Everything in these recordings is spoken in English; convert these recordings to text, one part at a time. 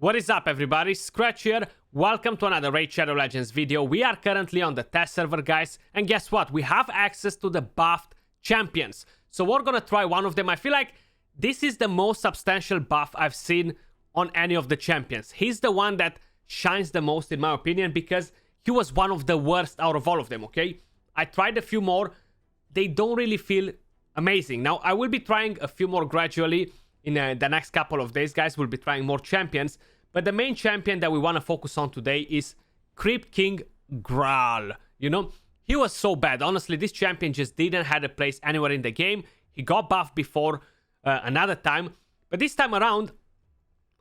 What is up, everybody? Skratch here. Welcome to another Raid Shadow Legends video. We are currently on the test server, guys, and guess what? We have access to the buffed champions. So we're gonna try one of them. I feel like this is the most substantial buff I've seen on any of the champions. He's the one that shines the most, in my opinion, because he was one of the worst out of all of them, okay? I tried a few more. They don't really feel amazing. Now, I will be trying a few more gradually. In the next couple of days, guys, we'll be trying more champions. But the main champion that we want to focus on today is Crypt King Graaal. You know, he was so bad. Honestly, this champion just didn't have a place anywhere in the game. He got buffed before another time. But this time around,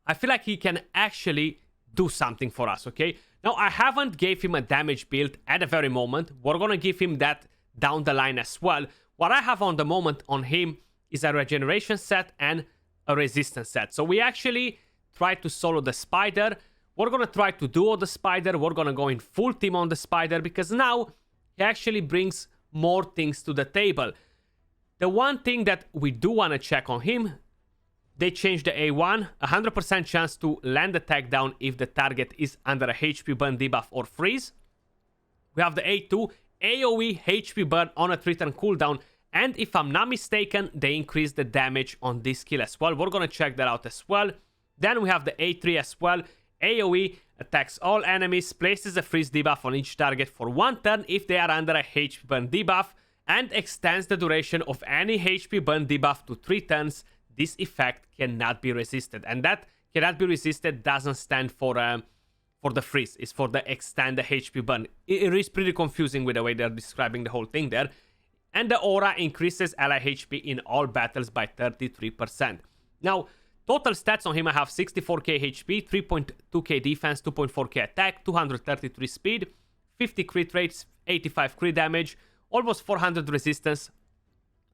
I feel like he can actually do something for us, okay? Now, I haven't gave him a damage build at the very moment. We're going to give him that down the line as well. What I have on the moment on him is a regeneration set and a resistance set. So we actually try to solo the spider. We're gonna try to duo the spider. We're gonna go in full team on the spider because now he actually brings more things to the table. The one thing that we do want to check on him, they changed the A1, 100% chance to land the tag down if the target is under a HP burn debuff or freeze. We have the A2, AoE HP burn on a 3-turn cooldown. And if I'm not mistaken, they increase the damage on this skill as well. We're going to check that out as well. Then we have the A3 as well. AoE attacks all enemies, places a freeze debuff on each target for 1 turn if they are under a HP burn debuff, and extends the duration of any HP burn debuff to 3 turns. This effect cannot be resisted. And that cannot be resisted doesn't stand for the freeze. It's for the extend the HP burn. It is pretty confusing with the way they're describing the whole thing there. And the aura increases ally HP in all battles by 33%. Now, total stats on him, I have 64k HP, 3.2k defense, 2.4k attack, 233 speed, 50 crit rates, 85 crit damage, almost 400 resistance.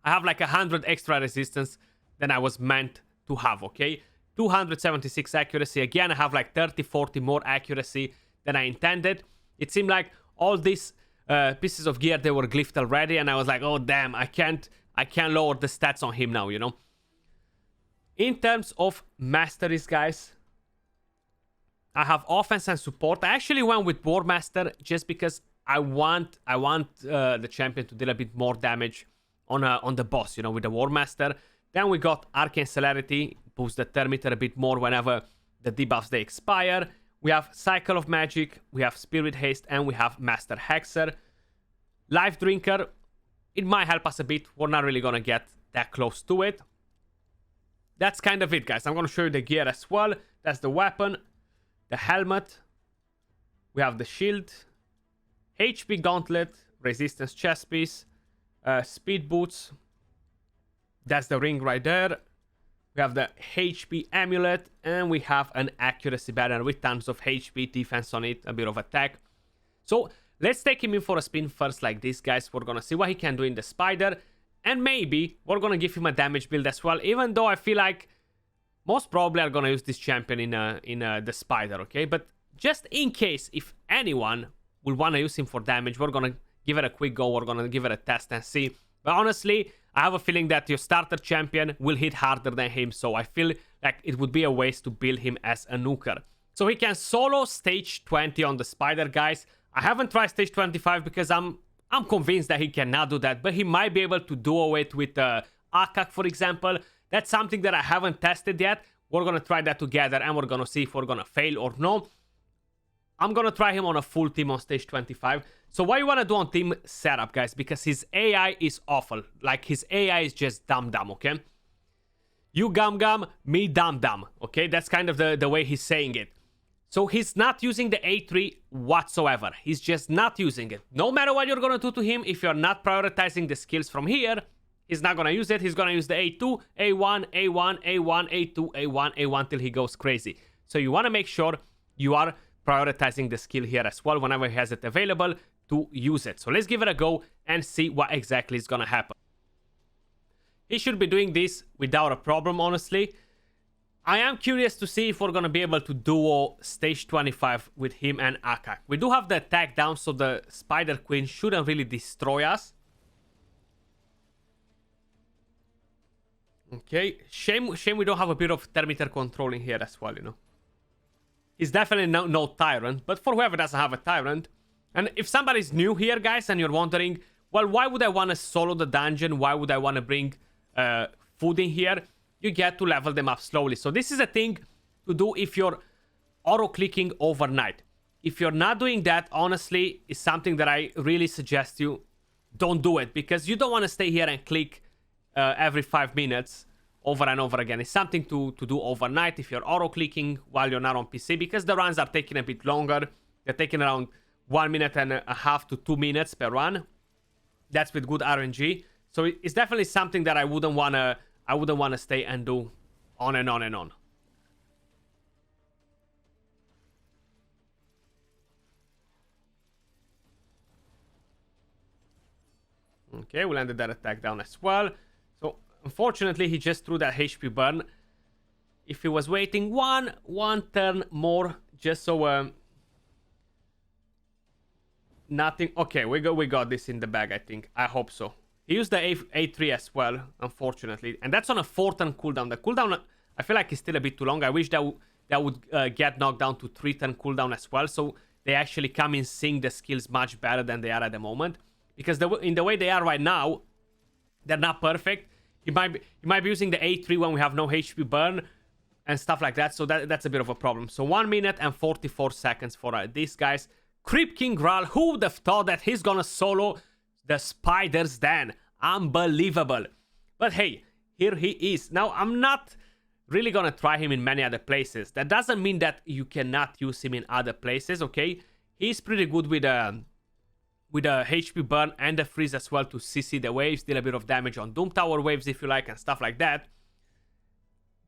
I have like 100 extra resistance than I was meant to have, okay? 276 accuracy. Again, I have like 30-40 more accuracy than I intended. It seemed like all this pieces of gear, they were glyphed already, and I was like, oh damn, I can't lower the stats on him now, you know. In terms of masteries, guys, I have offense and support. I actually went with War Master just because I want the champion to deal a bit more damage on the boss, you know, with the War Master. Then we got Arcane Celerity, boost the turn meter a bit more whenever the debuffs they expire. We have Cycle of Magic, we have Spirit Haste, and we have Master Hexer. Life Drinker, it might help us a bit. We're not really going to get that close to it. That's kind of it, guys. I'm going to show you the gear as well. That's the weapon, the helmet. We have the shield, HP Gauntlet, Resistance Chest Piece, Speed Boots. That's the ring right there. We have the HP Amulet, and we have an Accuracy banner with tons of HP, defense on it, a bit of attack. So let's take him in for a spin first like this, guys. We're going to see what he can do in the spider, and maybe we're going to give him a damage build as well, even though I feel like most probably are going to use this champion in the spider, okay? But just in case, if anyone will want to use him for damage, we're going to give it a quick go. We're going to give it a test and see. But honestly, I have a feeling that your starter champion will hit harder than him, so I feel like it would be a waste to build him as a nuker. So he can solo stage 20 on the spider, guys. I haven't tried stage 25 because I'm convinced that he cannot do that, but he might be able to duo it with Akkak, for example. That's something that I haven't tested yet. We're going to try that together, and we're going to see if we're going to fail or no. I'm going to try him on a full team on stage 25. So what you want to do on team setup, guys, because his AI is awful. Like, his AI is just dumb, okay? You gum, me dumb, okay? That's kind of the way he's saying it. So he's not using the A3 whatsoever. He's just not using it. No matter what you're going to do to him, if you're not prioritizing the skills from here, he's not going to use it. He's going to use the A2, A1, A1, A1, A2, A1, A1 till he goes crazy. So you want to make sure you are prioritizing the skill here as well whenever he has it available to use it. So let's give it a go and see what exactly is gonna happen. He should be doing this without a problem, honestly. I am curious to see if we're gonna be able to duo stage 25 with him and Akkak. We do have the attack down, so the Spider Queen shouldn't really destroy us. Okay, shame we don't have a bit of thermometer control in here as well, you know. He's definitely no Tyrant, but for whoever doesn't have a Tyrant, and if somebody's new here, guys, and you're wondering, well, why would I want to solo the dungeon? Why would I want to bring food in here? You get to level them up slowly. So this is a thing to do if you're auto-clicking overnight. If you're not doing that, honestly, it's something that I really suggest you don't do it, because you don't want to stay here and click every 5 minutes over and over again. It's something to do overnight if you're auto-clicking while you're not on PC, because the runs are taking a bit longer. They're taking around 1.5 minutes to 2 minutes per run. That's with good RNG. So it's definitely something that I wouldn't wanna stay and do on and on and on. Okay, we landed that attack down as well. So unfortunately, he just threw that HP burn. If he was waiting one turn more, just so nothing. Okay, we got this in the bag, I think. I hope so. He used the A3 as well, unfortunately, and that's on a 4-turn cooldown. The cooldown, I feel like, is still a bit too long. I wish that would get knocked down to 3-turn cooldown as well, so they actually come in sync the skills much better than they are at the moment. Because in the way they are right now, they're not perfect. You might be using the A3 when we have no HP burn and stuff like that. So that's a bit of a problem. So 1 minute and 44 seconds for these guys. Crypt King Graaal, who would have thought that he's gonna solo the Spider's Den? Unbelievable. But hey, here he is. Now, I'm not really gonna try him in many other places. That doesn't mean that you cannot use him in other places, okay? He's pretty good with a HP burn and a freeze as well to CC the waves, deal a bit of damage on Doom Tower waves if you like, and stuff like that.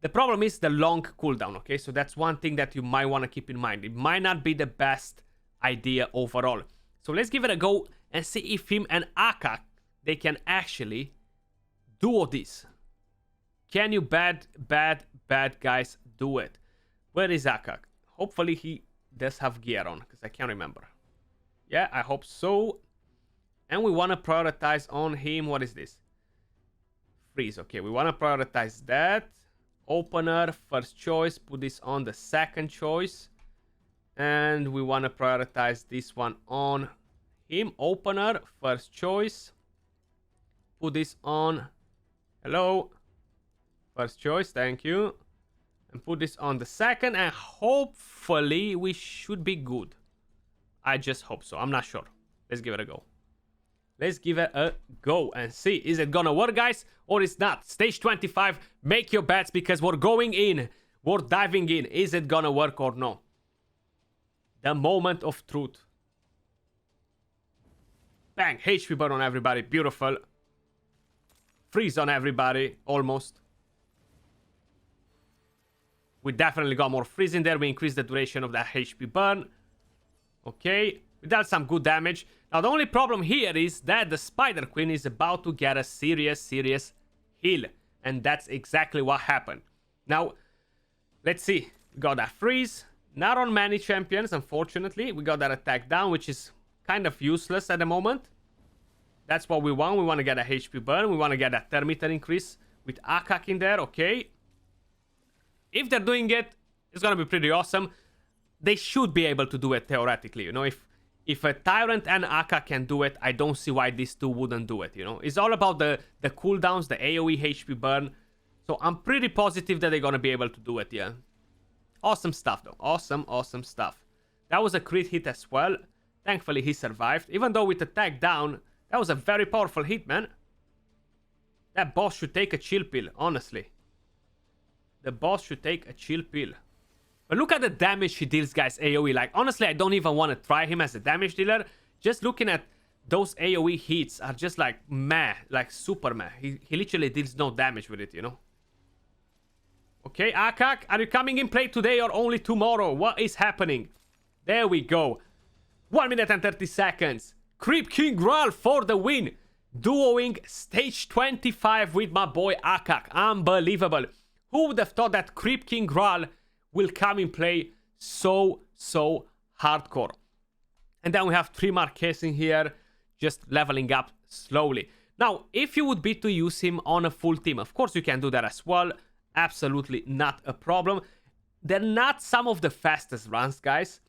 The problem is the long cooldown, okay? So that's one thing that you might want to keep in mind. It might not be the best idea overall. So let's give it a go and see if him and Akkak, they can actually do this. Can you bad guys do it? Where is Akkak? Hopefully he does have gear on, because I can't remember. Yeah, I hope so. And we want to prioritize on him. What is this? Freeze. Okay, we want to prioritize that. Opener, first choice. Put this on the second choice. And we want to prioritize this one on him. Opener, first choice. Put this on. Hello. First choice, thank you. And put this on the second. And hopefully we should be good. I just hope so. I'm not sure. Let's give it a go. Let's give it a go and see. Is it gonna work, guys? Or it's not? Stage 25. Make your bets, because we're going in. We're diving in. Is it gonna work or no? The moment of truth. Bang. HP burn on everybody. Beautiful. Freeze on everybody. Almost. We definitely got more freeze in there. We increased the duration of that HP burn. Okay, we dealt some good damage. Now, the only problem here is that the Spider Queen is about to get a serious heal. And that's exactly what happened. Now, let's see. We got that freeze. Not on many champions, unfortunately. We got that attack down, which is kind of useless at the moment. That's what we want. We want to get a HP burn. We want to get a thermometer increase with Akkak in there, okay? If they're doing it, it's going to be pretty awesome. They should be able to do it theoretically, you know. If a Tyrant and Akkak can do it, I don't see why these two wouldn't do it, you know. It's all about the cooldowns, the AoE HP burn. So I'm pretty positive that they're going to be able to do it, yeah. Awesome stuff, though. Awesome stuff. That was a crit hit as well. Thankfully, he survived. Even though with attack down, that was a very powerful hit, man. That boss should take a chill pill, honestly. The boss should take a chill pill. But look at the damage he deals, guys, AoE. Like, honestly, I don't even want to try him as a damage dealer. Just looking at those AoE hits are just like meh, like super meh. He literally deals no damage with it, you know. Okay, Akkak, are you coming in play today or only tomorrow? What is happening? There we go. 1 minute and 30 seconds. Crypt King Graaal for the win. Duoing stage 25 with my boy Akkak. Unbelievable. Who would have thought that Crypt King Graaal will come in play so hardcore? And then we have 3 Marques in here, just leveling up slowly. Now, if you would be to use him on a full team, of course you can do that as well. Absolutely not a problem. they're not some of the fastest runs, guys.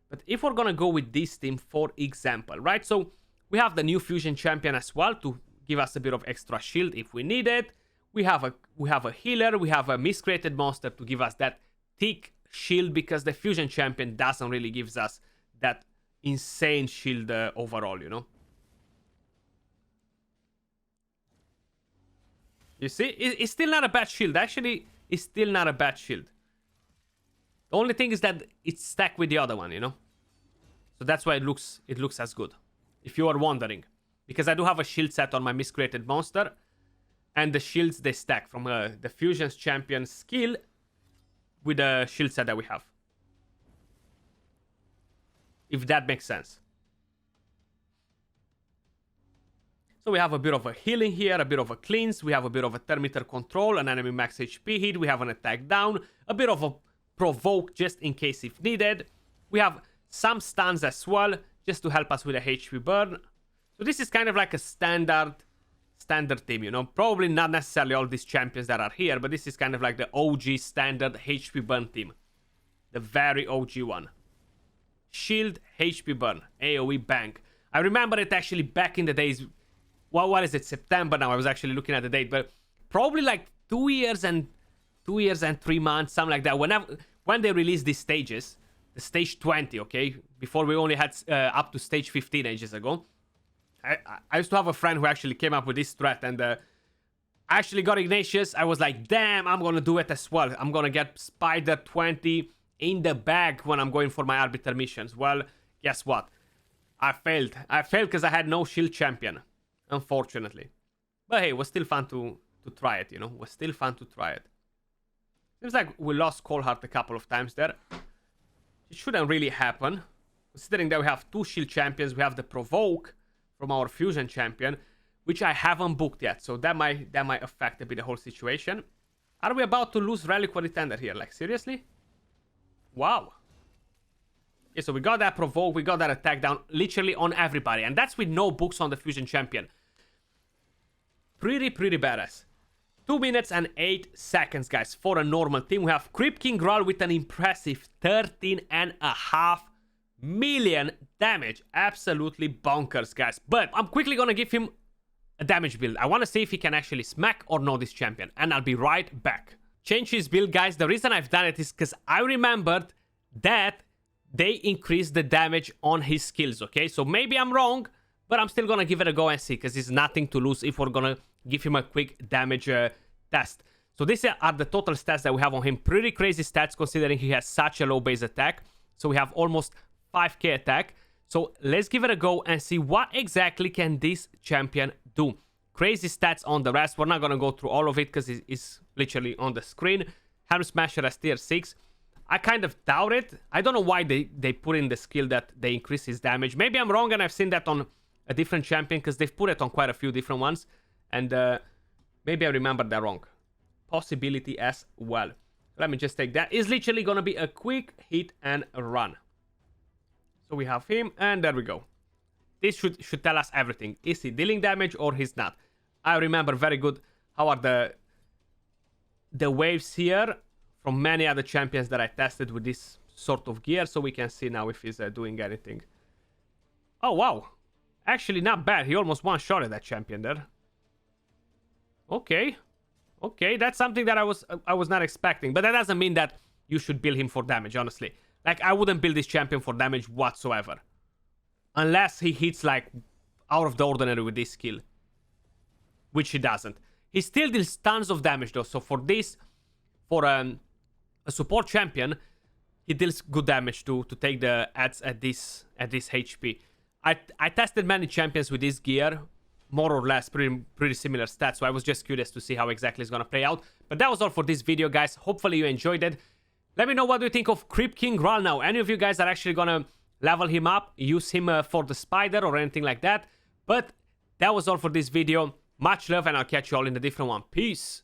But if we're gonna go with this team, for example, right? So we have the new fusion champion as well to give us a bit of extra shield if we need it. We have a healer, we have a miscreated monster to give us that thick shield, because the fusion champion doesn't really give us that insane shield overall, you know. You see, it's still not a bad shield. Actually, it's still not a bad shield. The only thing is that it's stacked with the other one, you know. So that's why it looks as good, if you are wondering. Because I do have a shield set on my miscreated monster, and the shields, they stack from the fusion's champion skill with the shield set that we have. If that makes sense. So we have a bit of a healing here, a bit of a cleanse, we have a bit of a thermometer control, an enemy max HP hit, we have an attack down, a bit of a provoke just in case if needed. We have some stuns as well, just to help us with a HP burn. So this is kind of like a standard team, you know. Probably not necessarily all these champions that are here, but this is kind of like the OG standard HP burn team. The very OG one. Shield, HP burn, AoE bank. I remember it actually back in the days. Well, what is it? September now. I was actually looking at the date, but probably like 2 years and 3 months, something like that. When they released these stages, the stage 20, okay, before we only had up to stage 15 ages ago. I used to have a friend who actually came up with this strat, and I actually got Ignatius. I was like, damn, I'm gonna do it as well. I'm gonna get Spider 20 in the bag when I'm going for my Arbiter missions. Well, guess what? I failed. I failed because I had no shield champion, unfortunately. But hey, it was still fun to try it, you know? It was still fun to try it. Seems like we lost Coldheart a couple of times there. It shouldn't really happen. Considering that we have 2 shield champions, we have the Provoke from our fusion champion, which I haven't booked yet. So that might affect a bit the whole situation. Are we about to lose Reliquary Tender here? Like, seriously? Wow. Okay, so we got that Provoke, we got that attack down literally on everybody. And that's with no books on the fusion champion. Pretty badass. 2 minutes and 8 seconds, guys, for a normal team. We have Crypt King Graaal with an impressive 13.5 million damage. Absolutely bonkers, guys. But I'm quickly gonna give him a damage build. I want to see if he can actually smack or no this champion. And I'll be right back. Change his build, guys. The reason I've done it is because I remembered that they increased the damage on his skills, okay? So maybe I'm wrong, but I'm still gonna give it a go and see, because there's nothing to lose if we're gonna give him a quick damage test. So these are the total stats that we have on him. Pretty crazy stats considering he has such a low base attack. So we have almost 5k attack. So let's give it a go and see what exactly can this champion do. Crazy stats on the rest. We're not gonna go through all of it because it's literally on the screen. Helm Smasher as tier 6. I kind of doubt it. I don't know why they put in the skill that they increase his damage. Maybe I'm wrong and I've seen that on a different champion, because they've put it on quite a few different ones. And maybe I remember that wrong. Possibility as well. Let me just take that. It's literally going to be a quick hit and run. So we have him, and there we go. This should tell us everything. Is he dealing damage or he's not? I remember very good how are the waves here from many other champions that I tested with this sort of gear. So we can see now if he's doing anything. Oh, wow. Actually, not bad. He almost one-shotted that champion there. Okay. Okay, that's something that I was not expecting. But that doesn't mean that you should build him for damage, honestly. Like, I wouldn't build this champion for damage whatsoever. Unless he hits, like, out of the ordinary with this skill. Which he doesn't. He still deals tons of damage, though. So for this, for a support champion, he deals good damage to take the adds at this HP. I tested many champions with this gear, more or less pretty similar stats, so I was just curious to see how exactly it's gonna play out. But that was all for this video, guys. Hopefully you enjoyed it. Let me know what you think of Crypt King Graaal now. Any of you guys are actually gonna level him up, use him for the spider or anything like that. But that was all for this video. Much love, and I'll catch you all in a different one. Peace.